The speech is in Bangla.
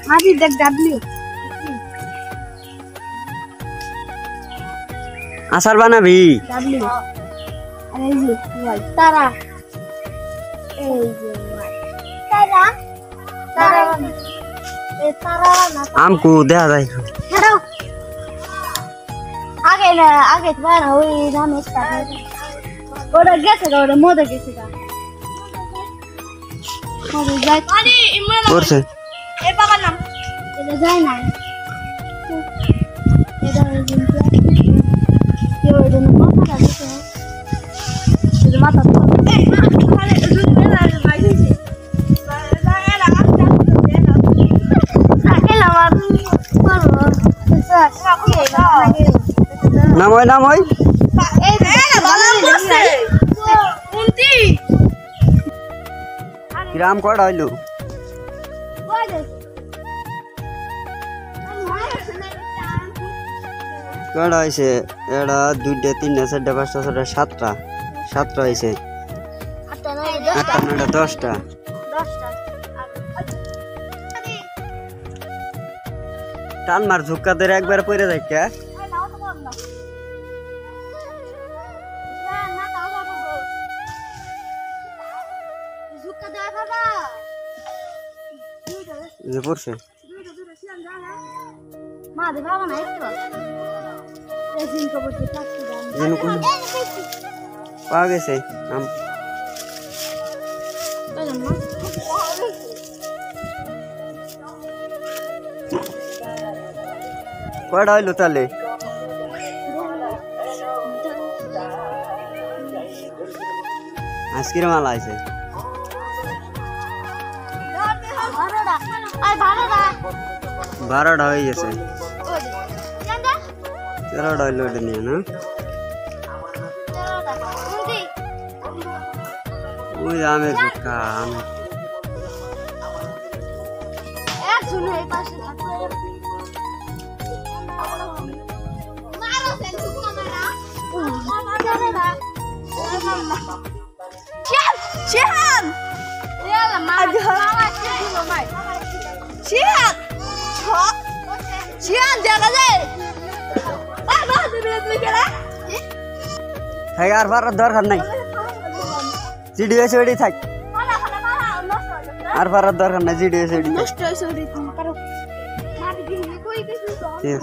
Mari deck W. আসার বানাবি W. এই যে ভাই তারা এই যে ভাই তারা তারা এই তারা না আমকু দেখা যায় দাও আগে না আগে তোমার ওই নাম স্টার্ট ওটা গেছে ওটা মদে গেছে মদে যায় আরে ইমরান করছে এই বাবার নাম এটা যায় না এটা কিন্তু কেউ এটা মাথা দিতে এটা মাথা এই আরে দুধ মেলা মাইছে নামই নামই গ্রাম কটা হইলো কটা হয়েছে এটা 2টা 3টা 4টা 5টা 6টা 7টা 7টা হয়েছে 8টা 9টা 10টা টান মার ঝুক্কা ধরে একবার পড়ে যায় কে যে পড়ছে মা দে বাবা না একটু এজিন কবর দিয়ে কাটতে দাও পাওয়া গেছে আম কয়টা হইলো তাহলে আজকের মাল আছে 12টা হয়ে গেছে 13টা হইলো এটা নিয়ে না ওই আমের ঝুক্কা আমের Cihan! Yalla mama. Cihan! Cihan jaga deh. Baba dibilang kira. হ্যাঁ আর ফারার দরকার নাই জিডি এসে ওইটাই থাক আর ফারার দরকার নাই জিডি এসে ওইটাই নষ্ট হয়েছে ওইটাই পারো। মা দিদি কই গেছিস?